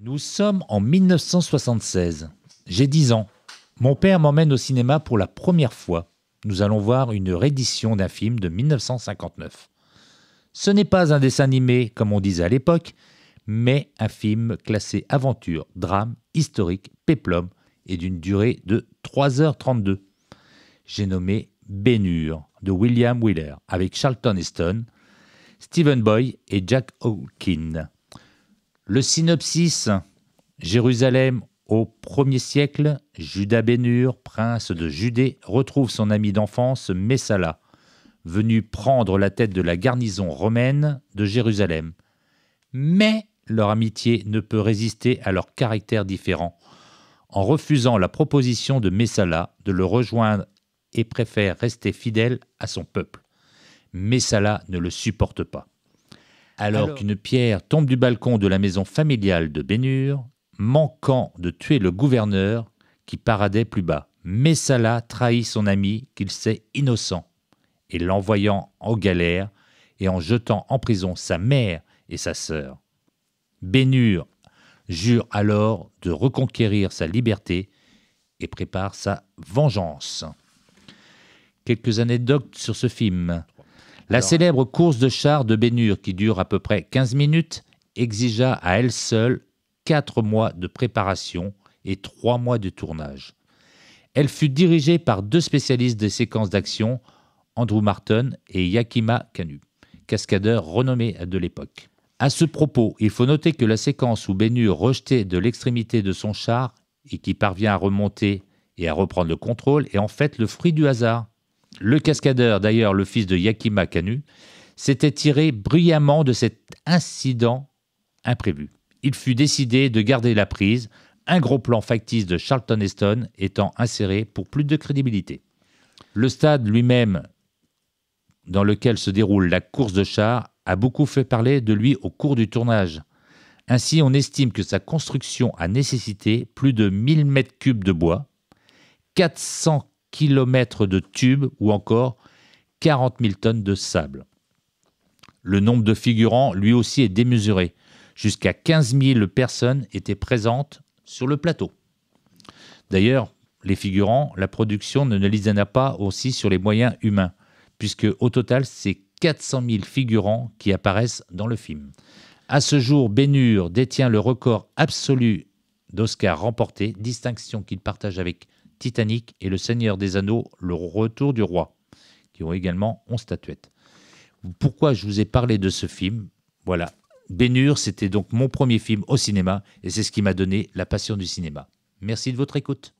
Nous sommes en 1976. J'ai 10 ans. Mon père m'emmène au cinéma pour la première fois. Nous allons voir une réédition d'un film de 1959. Ce n'est pas un dessin animé, comme on disait à l'époque, mais un film classé aventure, drame, historique, péplum et d'une durée de 3h32. J'ai nommé Ben-Hur de William Wyler avec Charlton Heston, Stephen Boy et Jack Hawkins. Le synopsis: Jérusalem au 1er siècle, Juda Ben-Hur, prince de Judée, retrouve son ami d'enfance Messala, venu prendre la tête de la garnison romaine de Jérusalem. Mais leur amitié ne peut résister à leur caractère différent. En refusant la proposition de Messala de le rejoindre et préfère rester fidèle à son peuple. Messala ne le supporte pas. Alors qu'une pierre tombe du balcon de la maison familiale de Ben-Hur, manquant de tuer le gouverneur qui paradait plus bas, Messala trahit son ami qu'il sait innocent, et l'envoyant en galère et en jetant en prison sa mère et sa sœur. Ben-Hur jure alors de reconquérir sa liberté et prépare sa vengeance. Quelques anecdotes sur ce film. La célèbre course de chars de Ben-Hur, qui dure à peu près 15 minutes, exigea à elle seule 4 mois de préparation et 3 mois de tournage. Elle fut dirigée par 2 spécialistes des séquences d'action, Andrew Marton et Yakima Kanu, cascadeurs renommés de l'époque. À ce propos, il faut noter que la séquence où Ben-Hur, rejeté de l'extrémité de son char et qui parvient à remonter et à reprendre le contrôle, est en fait le fruit du hasard. Le cascadeur, d'ailleurs le fils de Yakima Kanu, s'était tiré brillamment de cet incident imprévu. Il fut décidé de garder la prise, un gros plan factice de Charlton Heston étant inséré pour plus de crédibilité. Le stade lui-même, dans lequel se déroule la course de chars, a beaucoup fait parler de lui au cours du tournage. Ainsi, on estime que sa construction a nécessité plus de 1000 m3 de bois, 400 km de tubes ou encore 40 000 tonnes de sable. Le nombre de figurants, lui aussi, est démesuré. Jusqu'à 15 000 personnes étaient présentes sur le plateau. D'ailleurs, les figurants, la production ne lésina pas aussi sur les moyens humains, puisque au total, c'est 400 000 figurants qui apparaissent dans le film. À ce jour, Ben-Hur détient le record absolu d'Oscars remportés, distinction qu'il partage avec Titanic et Le Seigneur des Anneaux, Le Retour du Roi, qui ont également 11 statuettes. Pourquoi je vous ai parlé de ce film? Voilà, Ben-Hur, c'était donc mon premier film au cinéma, et c'est ce qui m'a donné la passion du cinéma. Merci de votre écoute.